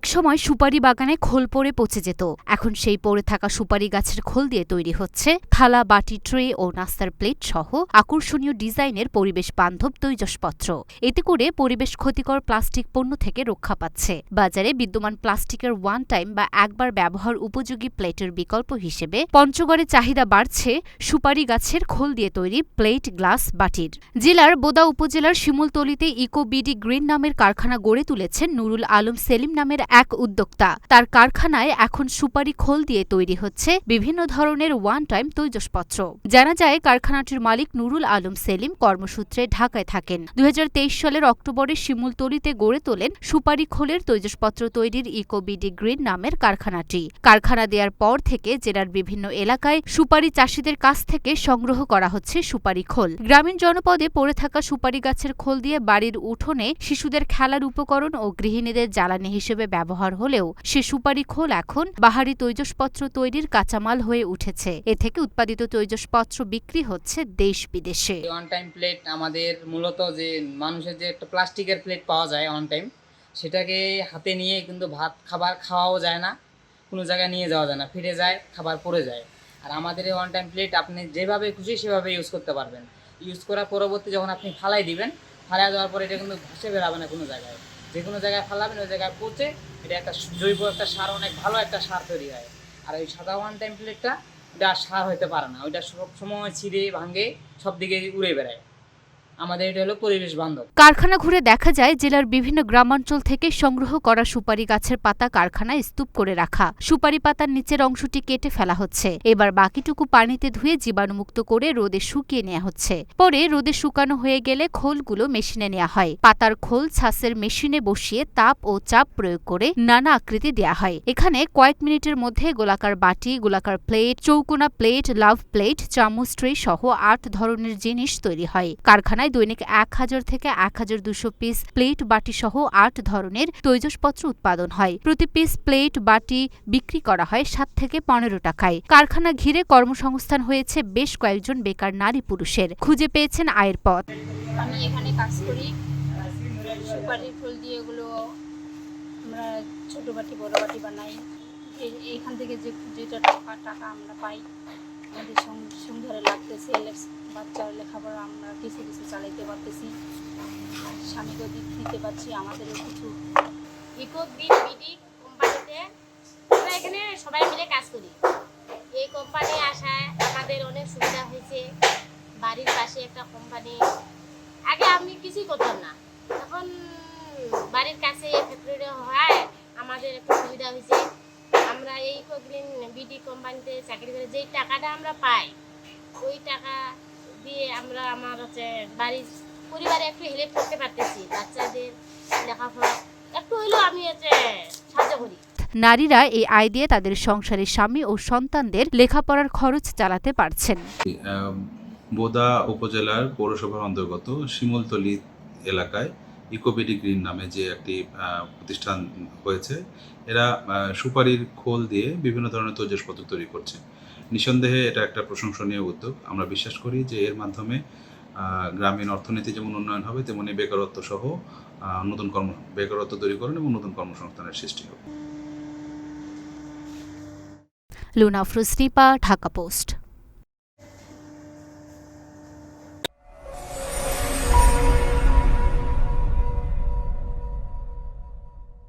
একসময় সুপারি বাগানে খোল পড়ে পচে যেত। এখন সেই পড়ে থাকা সুপারি গাছের খোল দিয়ে তৈরি হচ্ছে থালা, বাটি, ট্রে ও নাস্তার প্লেট সহ আকর্ষণীয় ডিজাইনের পরিবেশ বান্ধব তৈজসপত্র। এতে করে পরিবেশ ক্ষতিকর প্লাস্টিক পণ্য থেকে রক্ষা পাচ্ছে। বাজারে বিদ্যমান প্লাস্টিকের ওয়ান টাইম বা একবার ব্যবহার উপযোগী প্লেটের বিকল্প হিসেবে পঞ্চগড়ে চাহিদা বাড়ছে সুপারি গাছের খোল দিয়ে তৈরি প্লেট, গ্লাস, বাটির। জেলার বোদা উপজেলার শিমুলতলীতে ইকোবিডি গ্রিন নামের কারখানা গড়ে তুলেছেন নুরুল আলম সেলিম নামের এক উদ্যোক্তা। তার কারখানায় এখন সুপারি খোল দিয়ে তৈরি হচ্ছে বিভিন্ন ধরনের ওয়ান টাইম তৈজসপত্র। জানা যায়, কারখানাটির মালিক নুরুল আলম সেলিম কর্মসূত্রে ঢাকায় থাকেন। 2023 সালের অক্টোবরে শিমুলতলীতে গড়ে তোলেন সুপারি খোলের তৈজসপত্র তৈরির ইকোবিডি গ্রিন নামের কারখানাটি। কারখানা দেওয়ার পর থেকে জেলার বিভিন্ন এলাকায় সুপারি চাষিদের কাছ থেকে সংগ্রহ করা হচ্ছে সুপারি খোল। গ্রামীণ জনপদে পড়ে থাকা সুপারি গাছের খোল দিয়ে বাড়ির উঠোনে শিশুদের খেলার উপকরণ ও গৃহিণীদের জ্বালানি হিসেবে ব্যবহার হলেও সে সুপারি খোল এখন বাহারি তৈজসপত্র তৈরির কাঁচামাল হয়ে উঠেছে। এ থেকে উৎপাদিত তৈজসপত্র বিক্রি হচ্ছে দেশ বিদেশে। অন টাইম প্লেট আমাদের মূলত যে মানুষের যে একটা প্লাস্টিকের প্লেট পাওয়া যায় অন টাইম, সেটাকে হাতে নিয়ে কিন্তু খাবার খাওয়াও যায় না, কোনো জায়গায় নিয়ে যাওয়া যায় না, ফিরে যায়, খাবার পড়ে যায়। আর আমাদের এই অন টাইম প্লেট আপনি যেভাবে খুশি সেভাবে ইউজ করতে পারবেন। ইউজ করার পরবর্তী যখন আপনি ফালাই দিবেন, ফালাই দেওয়ার পরে এটা কিন্তু ঘষে বেরাবে না কোনো জায়গায়। যে কোনো জায়গায় ফালাবেন ওই জায়গায় পচে এটা একটা জৈব একটা সার, অনেক ভালো একটা সার তৈরি হয়। আর ওই সাদা ওয়ান টাইম প্লেটটা এটা সার হতে পারে না, ওইটা সব সময় ছিঁড়ে ভাঙে সব দিকে উড়ে বেড়ায়। আমাদের এটা হলো পরিবেশ বান্ধব। কারখানা ঘুরে দেখা যায়, জেলার বিভিন্ন গ্রামাঞ্চল থেকে সংগ্রহ করা সুপারি গাছের পাতা কারখানায় স্তূপ করে রাখা। সুপারি পাতার নিচের অংশটি কেটে ফেলা হচ্ছে। এবার বাকিটুকু পানিতে ধুয়ে জীবাণুমুক্ত করে রোদে শুকিয়ে নেওয়া হচ্ছে। পরে রোদে শুকানো হয়ে গেলে খোলগুলো মেশিনে নেওয়া হয়। পাতার খোল ছাঁচের মেশিনে বসিয়ে তাপ ও চাপ প্রয়োগ করে নানা আকৃতি দেওয়া হয়। এখানে কয়েক মিনিটের মধ্যে গোলাকার বাটি, গোলাকার প্লেট, চৌকোনা প্লেট, লাভ প্লেট, চামচ, ট্রে সহ 8 ধরনের জিনিস তৈরি হয়। কারখানায় দৈনিক 1000 থেকে 1200 পিস প্লেট, বাটি সহ 8 ধরনের তৈজসপত্র উৎপাদন হয়। প্রতি পিস প্লেট, বাটি বিক্রি করা হয় 7 থেকে 15 টাকায়। কারখানা ঘিরে কর্মসংস্থান হয়েছে বেশ কয়েকজন বেকার নারী পুরুষের। খুঁজে পেয়েছেন আয়ের পথ। আমি এখানে কাজ করি, সুপারির খোল দিয়ে এগুলো আমরা ছোট বাটি, বড় বাটি বানাই। এইখান থেকে যেটা টাকা আমরা পাই, আমাদের সংসারে লাগতেছে, বাচ্চার লেখাপড়া আমরা কিছু কিছু চালাইতে পারতেছি, স্বামীকে দিতে পারছি, আমাদেরও কিছু। ইকোবিডি কোম্পানিতে আমরা এখানে সবাই মিলে কাজ করি। এই কোম্পানি আসায় আমাদের অনেক সুবিধা হয়েছে। বাড়ির পাশে একটা কোম্পানি, আগে আমি কিছুই করতাম না, এখন বাড়ির কাছে ফ্যাক্টরি হয়, আমাদের একটু সুবিধা হয়েছে। আমরা এই ইকোগ্রিন বিডি কোম্পানিতে চাকরি করে যেই টাকাটা আমরা পাই, ওই টাকা দিয়ে আমরা আমার বাড়ির পরিবারে একটু হেল্প করতে পারতেছি। বাচ্চাদের লেখাপড়া একটু হইলেও আমি সাহায্য করি। নারীরা এই আয় দিয়ে তাদের সংসারে স্বামী ও সন্তানদের লেখাপড়ার খরচ চালাতে পারছেন। বোদা উপজেলার পৌরসভার অন্তর্গত শিমুলতলী এলাকায় ইকোবিডি গ্রিন নামে যে একটি প্রতিষ্ঠান হয়েছে, এরা সুপারির খোল দিয়ে বিভিন্ন ধরনের তৈজসপত্র তৈরি করছে। নিঃসন্দেহে এটা একটা প্রশংসনীয় উদ্যোগ। আমরা বিশ্বাস করি যে এর মাধ্যমে গ্রামীণ অর্থনীতি যেমন উন্নয়ন হবে, তেমনি বেকারত্ব সহ বেকারত্ব দূরীকরণ এবং নতুন কর্মসংস্থানের সৃষ্টি হবে। Luna Afroz, Dhaka post.